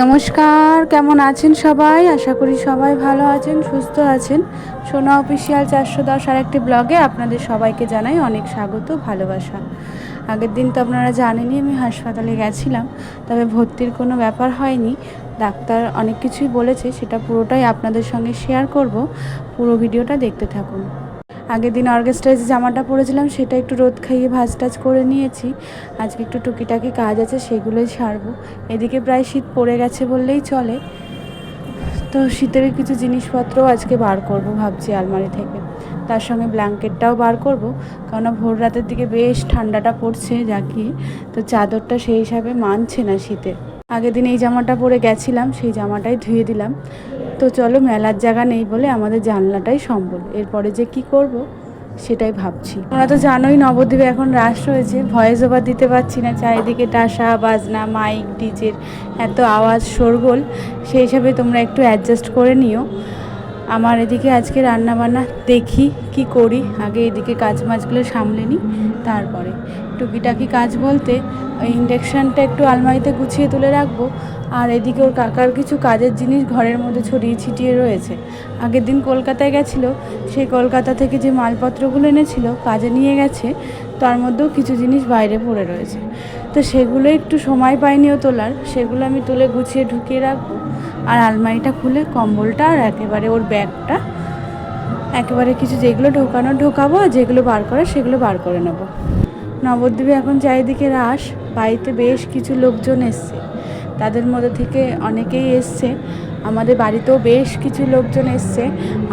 নমস্কার, কেমন আছেন সবাই? আশা করি সবাই ভালো আছেন, সুস্থ আছেন। সোনা অফিসিয়াল 410 আর একটি ব্লগে আপনাদের সবাইকে জানাই অনেক স্বাগত, ভালোবাসা। আগের দিন তো আপনারা জানেনই আমি হাসপাতালে গেছিলাম, তবে ভর্তির কোনো ব্যাপার হয়নি। ডাক্তার অনেক কিছুই বলেছে, সেটা পুরোটাই আপনাদের সঙ্গে শেয়ার করব। পুরো ভিডিওটা দেখতে থাকুন। আগের দিন অর্কেস্ট্রায় যে জামাটা পরেছিলাম সেটা একটু রোদ খাইয়ে ভাঁজ টাজ করে নিয়েছি। আজকে একটু টুকিটাকি কাজ আছে, সেগুলোই সারবো। এদিকে প্রায় শীত পড়ে গেছে বললেই চলে। তো শীতের কিছু জিনিসপত্রও আজকে বার করব ভাবছি আলমারি থেকে। তার সঙ্গে ব্ল্যাঙ্কেটটাও বার করব, কেননা ভোর রাতের দিকে বেশ ঠান্ডাটা পড়ছে জাকি। তো চাদরটা সেই হিসাবে মানছে না শীতে। আগের দিন এই জামাটা পরে গেছিলাম, সেই জামাটাই ধুয়ে দিলাম। তো চলো, মেলার জায়গা নেই বলে আমাদের জানলাটাই সম্বল। এরপরে যে কি করব সেটাই ভাবছি। তোমরা তো জানোই নবদ্বীপে এখন রাস রয়েছে, ভয়েস ওভার দিতে পারছি না, চারিদিকে টাসা বাজনা মাইক ডিজের এত আওয়াজ শোরগোল। সেই হিসাবে তোমরা একটু অ্যাডজাস্ট করে নিও। আমার এদিকে আজকে রান্নাবান্না দেখি কি করি, আগে এদিকে কাজ মাছগুলো সামলে নিই, তারপরে টুকিটাকি কাজ বলতে ওই ইন্ডাকশানটা একটু আলমারিতে গুছিয়ে তুলে রাখবো। আর এদিকে ওর কাকার কিছু কাজের জিনিস ঘরের মধ্যে ছড়িয়ে ছিটিয়ে রয়েছে। আগের দিন কলকাতায় গেছিলো, সেই কলকাতা থেকে যে মালপত্রগুলো এনেছিল কাজে নিয়ে গেছে, তার মধ্যেও কিছু জিনিস বাইরে পড়ে রয়েছে। তো সেগুলো একটু সময় পাইনিও তোলার, সেগুলো আমি তুলে গুছিয়ে ঢুকিয়ে রাখবো। আর আলমারিটা খুলে কম্বলটা আর একেবারে ওর ব্যাগটা একেবারে কিছু যেগুলো ঢোকাবো, আর যেগুলো বার করে সেগুলো বার করে নেব। নবদ্বীপে এখন চারিদিকে রাস, বাড়িতে বেশ কিছু লোকজন এসছে। তাদের মধ্যে থেকে অনেকেই এসছে, আমাদের বাড়িতেও বেশ কিছু লোকজন এসছে।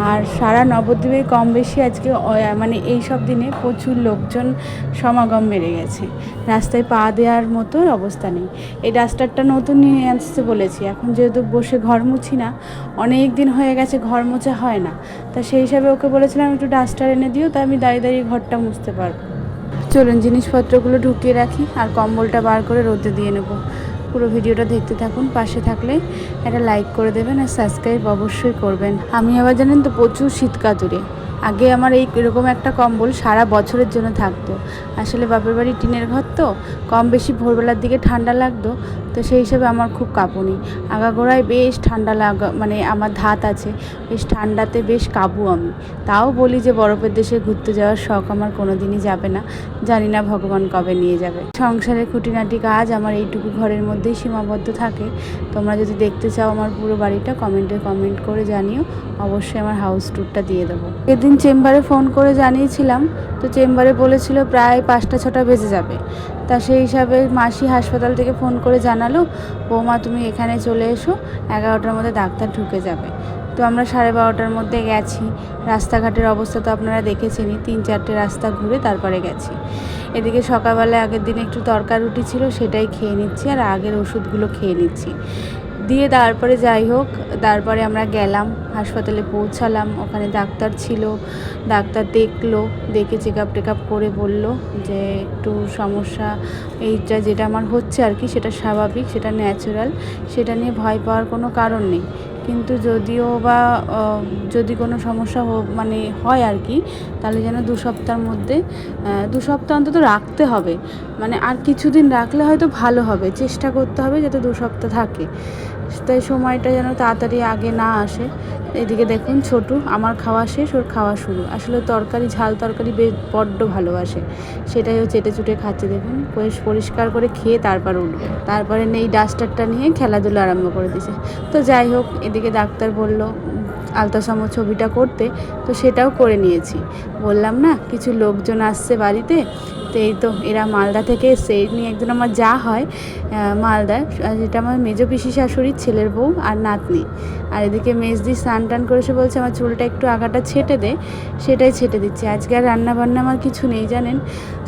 আর সারা নবদ্বীপে কম বেশি আজকে মানে এই সব দিনে প্রচুর লোকজন সমাগম বেড়ে গেছে। রাস্তায় পা দেওয়ার মতো অবস্থা নেই। এই ডাস্টারটা নতুন নিয়ে আসতে বলেছি, এখন যেহেতু বসে ঘর মুছি না, অনেক দিন হয়ে গেছে ঘর মোছা হয় না। তা সেই হিসাবে ওকে বলেছিলাম একটু ডাস্টার এনে দিও, তা আমি দাঁড়িয়ে দাঁড়িয়ে ঘরটা মুছতে পারবো। চলুন জিনিসপত্রগুলো ঢুকিয়ে রাখি, আর কম্বলটা বার করে রোদে দিয়ে নেব। পুরো ভিডিওটা দেখতে থাকুন, পাশে থাকলে একটা লাইক করে দেবেন আর সাবস্ক্রাইব অবশ্যই করবেন। আমি আবার জানেন তো প্রচুর শীত কাতুরে। আগে আমার এরকম একটা কম্বল সারা বছরের জন্য থাকতো। আসলে বাপের বাড়ি টিনের ঘর তো, কম বেশি ভোরবেলার দিকে ঠান্ডা লাগতো, তো সেই হিসেবে আমার খুব কাঁপুনি। আগাগোড়ায় বেশ ঠান্ডা মানে আমার ধাত আছে, বেশ ঠান্ডাতে বেশ কাবু আমি। তাও বলি যে বরফের দেশে ঘুরতে যাওয়ার শখ আমার কোনো দিনই যাবে না, জানি না ভগবান কবে নিয়ে যাবে। সংসারের খুঁটিনাটি কাজ আমার এইটুকু ঘরের মধ্যেই সীমাবদ্ধ থাকে। তোমরা যদি দেখতে চাও আমার পুরো বাড়িটা, কমেন্ট করে জানিও, অবশ্যই আমার হাউস ট্যুরটা দিয়ে দেবো। এদিন চেম্বারে ফোন করে জানিয়েছিলাম, তো চেম্বারে বলেছিল প্রায় 5টা-6টা বেজে যাবে। তা সেই হিসাবে মাসি হাসপাতাল থেকে ফোন করে জানালো, বৌমা তুমি এখানে চলে এসো, 11টার মধ্যে ডাক্তার ঢুকে যাবে। তো আমরা 12:30টার মধ্যে গেছি। রাস্তাঘাটের অবস্থা তো আপনারা দেখেছেনই, 3-4টে রাস্তা ঘুরে তারপরে গেছি। এদিকে সকালবেলায় আগের দিনে একটু তরকা রুটি ছিল, সেটাই খেয়ে নিচ্ছি, আর আগের ওষুধগুলো খেয়ে নিচ্ছি দিয়ে। তারপরে যাই হোক, তারপরে আমরা গেলাম হাসপাতালে, পৌঁছালাম। ওখানে ডাক্তার ছিল, ডাক্তার দেখে চেক আপ করে বলল যে একটু সমস্যা, এইটা যেটা আমার হচ্ছে আর কি, সেটা স্বাভাবিক, সেটা ন্যাচারাল, সেটা নিয়ে ভয় পাওয়ার কোনো কারণ নেই। কিন্তু যদিও বা যদি কোনো সমস্যা মানে হয় আর কি, তাহলে যেন 2 সপ্তাহের মধ্যে 2 সপ্তাহ অন্তত রাখতে হবে। মানে আর কিছুদিন রাখলে হয়তো ভালো হবে, চেষ্টা করতে হবে যাতে 2 সপ্তাহ থাকে, তাই সময়টা যেন তাড়াতাড়ি আগে না আসে। এদিকে দেখুন ছোটু, আমার খাওয়া শেষ, ওর খাওয়া শুরু। আসলে তরকারি, ঝাল তরকারি বেশ বড্ড ভালোবাসে, সেটাই ও চেটে চুটে খাচ্ছে। দেখুন বেশ পরিষ্কার করে খেয়ে তারপর উঠবে। তারপরে নেই ডাস্টারটা নিয়ে খেলাধুলা আরম্ভ করে দিয়েছে। তো যাই হোক, এদিকে ডাক্তার বলল আলট্রাসাউন্ড ছবিটা করতে, তো সেটাও করে নিয়েছি। বললাম না কিছু লোকজন আসছে বাড়িতে, তো এই তো এরা মালদা থেকে এসছে। এই নিয়ে একজন আমার যা হয় মালদার, যেটা আমার মেজো পিসি শাশুড়ির ছেলের বউ আর নাতনি। আর এদিকে মেজদি স্নান টান করে সে বলছে আমার চুলটা একটু আগাটা ছেটে দে, সেটাই ছেটে দিচ্ছে। আজকে আর রান্নাবান্না আমার কিছু নেই জানেন,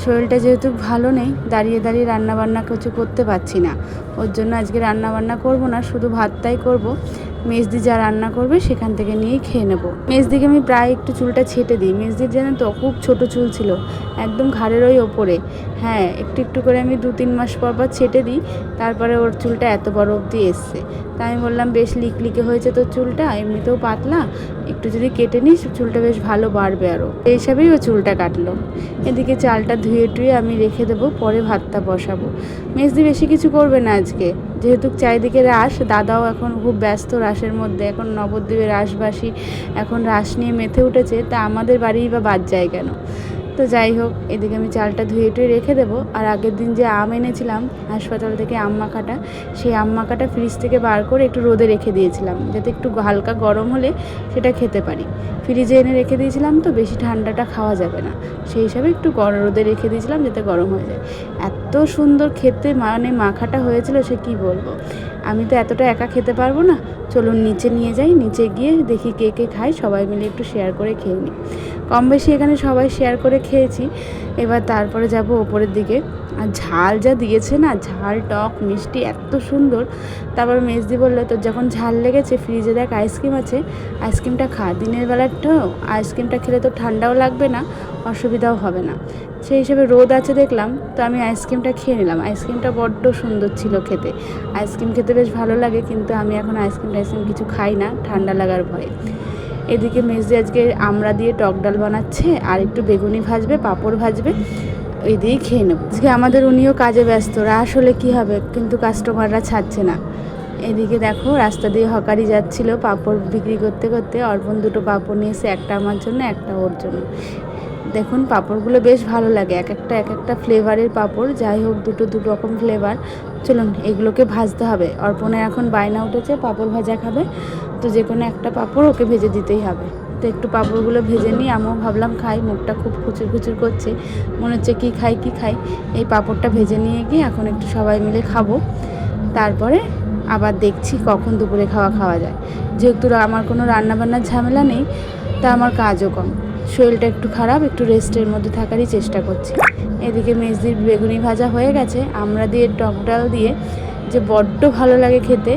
শরীরটা যেহেতু ভালো নেই, দাঁড়িয়ে দাঁড়িয়ে রান্নাবান্না কিছু করতে পারছি না। ওর জন্য আজকে রান্নাবান্না করবো না, শুধু ভাতটাই করব। মেজদি যা রান্না করবে সেখান থেকে নিয়েই খেয়ে নেবো। মেজদিকে আমি প্রায় একটু চুলটা ছেটে দিই। মেজদির জানেন তো খুব ছোট চুল ছিল, একদম ঘাড়ের ওই ওপরে। হ্যাঁ, একটু একটু করে আমি 2-3 মাস পর ছেটে দিই, তারপরে ওর চুলটা এত বড় অবধি এসছে। তাই আমি বললাম বেশ লিকলিকে হয়েছে তোর চুলটা, এমনিতেও পাতলা, একটু যদি কেটে নিস চুলটা বেশ ভালো বাড়বে আরও, এই হিসাবেই ও চুলটা কাটলো। এদিকে চালটা ধুয়ে টুয়ে আমি রেখে দেবো, পরে ভাতটা বসাবো। মেজদি বেশি কিছু করবে না আজকে, যেহেতু চারিদিকে রাস, দাদাও এখন খুব ব্যস্ত রাসের মধ্যে, এখন নবদ্বীপে রাসবাসী এখন রাস নিয়ে মেতে উঠেছে, তা আমাদের বাড়িই বা বাদ যায় কেন। তো যাই হোক, এদিকে আমি চালটা ধুয়ে টুয়ে রেখে দেবো। আর আগের দিন যে আম এনেছিলাম হাসপাতাল থেকে, আম মাখাটা, সেই আম মাখাটা ফ্রিজ থেকে বার করে একটু রোদে রেখে দিয়েছিলাম, যাতে একটু হালকা গরম হলে সেটা খেতে পারি। ফ্রিজে এনে রেখে দিয়েছিলাম তো, বেশি ঠান্ডাটা খাওয়া যাবে না, সেই হিসাবে একটু রোদে রেখে দিয়েছিলাম যাতে গরম হয়ে যায়। এত সুন্দর খেতে মানে মাখাটা হয়েছিল, সে কি বলবো। আমি তো এতটা একা খেতে পারবো না, চলুন নিচে নিয়ে যাই, নিচে গিয়ে দেখি কে কে খায়, সবাই মিলে একটু শেয়ার করে খেয়ে নিই। কম বেশি এখানে সবাই শেয়ার করে খেয়েছি। এবার তারপরে যাব ওপরের দিকে। আর ঝাল যা দিয়েছে না, ঝাল টক মিষ্টি এত সুন্দর। তারপর মেজদি বললো, তোর যখন ঝাল লেগেছে ফ্রিজে দেখ আইসক্রিম আছে, আইসক্রিমটা খা, দিনের বেলাটাও আইসক্রিমটা খেলে তো ঠান্ডাও লাগবে না, অসুবিধাও হবে না। সেই হিসেবে রোদ আছে দেখলাম, তো আমি আইসক্রিমটা খেয়ে নিলাম। আইসক্রিমটা বড্ড সুন্দর ছিল খেতে, আইসক্রিম খেতে বেশ ভালো লাগে, কিন্তু আমি এখন আইসক্রিম কিছু খাই না ঠান্ডা লাগার ভয়ে। এদিকে মেজদি আজকে আমড়া দিয়ে টক ডাল বানাচ্ছে, আর একটু বেগুনি ভাজবে, পাঁপড় ভাজবে, ওই দিয়েই খেয়ে নেবো। আজকে আমাদের উনিও কাজে ব্যস্ত, রাস হলে কী হবে, কিন্তু কাস্টমাররা ছাড়ছে না। এদিকে দেখো রাস্তা দিয়ে হকারি যাচ্ছিল পাঁপড় বিক্রি করতে করতে, অর্পণ দুটো পাঁপড় নিয়ে এসে, একটা আমার জন্য একটা ওর জন্য। দেখুন পাঁপড়গুলো বেশ ভালো লাগে, এক একটা ফ্লেভারের পাঁপড়, যাই হোক দুটো রকম ফ্লেভার। চলুন এগুলোকে ভাজতে হবে। অর্পণের এখন বায়না উঠেছে পাঁপড় ভাজা খাবে, তো যে কোনো একটা পাঁপড় ওকে ভেজে দিতেই হবে। তো একটু পাঁপড়গুলো ভেজে নিই, আমিও ভাবলাম খাই, মুখটা খুব খুচুর খুচুর করছে, মনে হচ্ছে কী খাই। এই পাঁপড়টা ভেজে নিয়ে গিয়ে এখন একটু সবাই মিলে খাবো, তারপরে আবার দেখছি কখন দুপুরে খাওয়া যায়। যেহেতু আমার কোনো রান্নাবান্নার ঝামেলা নেই, তা আমার কাজও কম, শরীরটা একটু খারাপ, একটু রেস্টের মধ্যে থাকারই চেষ্টা করছি। এদিকে মেজদির বেগুনি ভাজা হয়ে গেছে, আমড়া দিয়ে টক ডাল দিয়ে, যে বড্ড ভালো লাগে খেতে।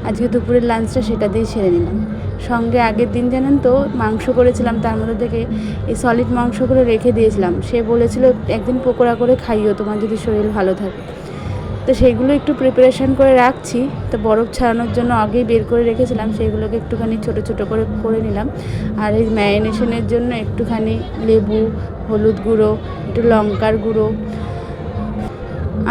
আজকে দুপুরের লাঞ্চটা সেটা দিয়ে সেরে নিলাম। সঙ্গে আগের দিন জানেন তো মাংস করেছিলাম, তার মধ্যে থেকে এই সলিড মাংসগুলো রেখে দিয়েছিলাম। সে বলেছিল একদিন পকোড়া করে খাইও, তোমার যদি শরীর ভালো থাকে। তো সেইগুলো একটু প্রিপারেশান করে রাখছি। তো বরফ ছাড়ানোর জন্য আগেই বের করে রেখেছিলাম, সেইগুলোকে একটুখানি ছোটো করে নিলাম। আর এই ম্যারিনেশনের জন্য একটুখানি লেবু, হলুদ গুঁড়ো, একটু লঙ্কার গুঁড়ো,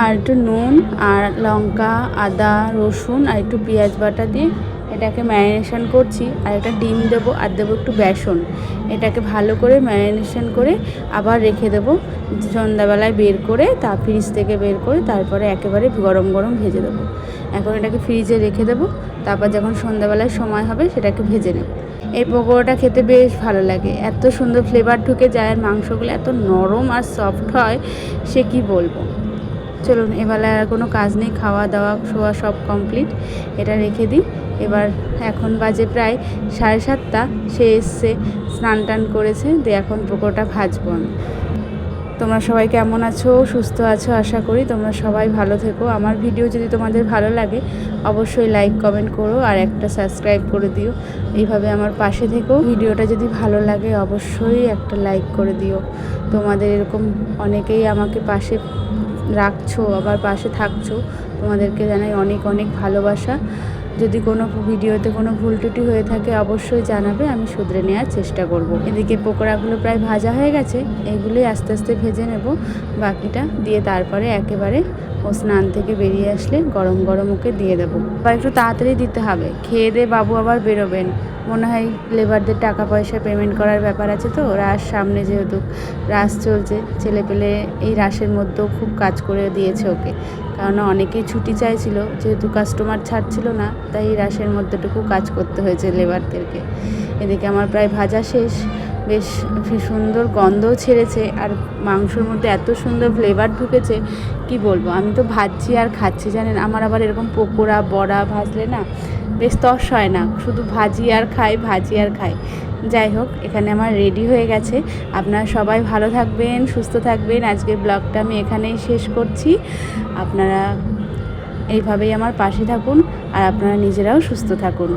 আর একটু নুন, আর লঙ্কা, আদা, রসুন, আর একটু পেঁয়াজ বাটা দিয়ে এটাকে ম্যারিনেশন করছি। আর একটা ডিম দেবো, আর দেবো একটু বেসন। এটাকে ভালো করে ম্যারিনেশন করে আবার রেখে দেবো, সন্ধ্যাবেলায় বের করে ফ্রিজ থেকে বের করে তারপরে একেবারে গরম গরম ভেজে দেবো। এখন এটাকে ফ্রিজে রেখে দেবো, তারপর যখন সন্ধ্যাবেলায় সময় হবে সেটাকে ভেজে নেব। এই পকোড়াটা খেতে বেশ ভালো লাগে, এত সুন্দর ফ্লেভার ঢুকে যায়, আর মাংসগুলো এত নরম আর সফট হয়, সে কি বলবো। চলুন এবেলায় আর কোনো কাজ নেই, খাওয়া দাওয়া শোয়া সব কমপ্লিট, এটা রেখে দিই। এবার এখন বাজে প্রায় 7:30, সে এসছে, স্নান টান করেছে, দিয়ে এখন পকোড়াটা ভাজবো আমি। তোমরা সবাই কেমন আছো, সুস্থ আছো, আশা করি তোমরা সবাই ভালো থেকো। আমার ভিডিও যদি তোমাদের ভালো লাগে অবশ্যই লাইক কমেন্ট করো, আর একটা সাবস্ক্রাইব করে দিও, এইভাবে আমার পাশে থেকো। ভিডিওটা যদি ভালো লাগে অবশ্যই একটা লাইক করে দিও। তোমাদের এরকম অনেকেই আমাকে পাশে রাখছো, আবার পাশে থাকছো, তোমাদেরকে জানাই অনেক অনেক ভালোবাসা। যদি কোনো ভিডিওতে কোনো ভুল ত্রুটি হয়ে থাকে অবশ্যই জানাবে, আমি শুধরে নেওয়ার চেষ্টা করব। এদিকে পকোড়াগুলো প্রায় ভাজা হয়ে গেছে, এইগুলোই আস্তে আস্তে ভেজে নেব, বাকিটা দিয়ে তারপরে একেবারে ও স্নান থেকে বেরিয়ে আসলে গরম গরম ওকে দিয়ে দেবো। আবার একটু তাড়াতাড়ি দিতে হবে, খেয়ে দিয়ে বাবু আবার বেরোবেন, মনে হয় লেবারদের টাকা পয়সা পেমেন্ট করার ব্যাপার আছে। তো রাস সামনে, যেহেতু রাস চলছে, ছেলেপেলে এই রাসের মধ্যেও খুব কাজ করে দিয়েছে ওকে, কারণ অনেকেই ছুটি চাইছিল, যেহেতু কাস্টমার ছাড়ছিল না, তাই এই রাসের মধ্যেটুকু কাজ করতে হয়েছে লেবারদেরকে। এদিকে আমার প্রায় ভাজা শেষ, বেশ সুন্দর গন্ধও ছেড়েছে, আর মাংসর মধ্যে এত সুন্দর ফ্লেভার ঢুকেছে কি বলবো। আমি তো ভাজছি আর খাচ্ছি, জানেন আমার আবার এরকম পকোড়া বড়া ভাজলে না বেশ তস হয় না, শুধু ভাজি আর খাই। যাই হোক, এখানে আমার রেডি হয়ে গেছে। আপনারা সবাই ভালো থাকবেন, সুস্থ থাকবেন। আজকের ব্লগটা আমি এখানেই শেষ করছি। আপনারা এইভাবেই আমার পাশে থাকুন, আর আপনারা নিজেরাও সুস্থ থাকুন।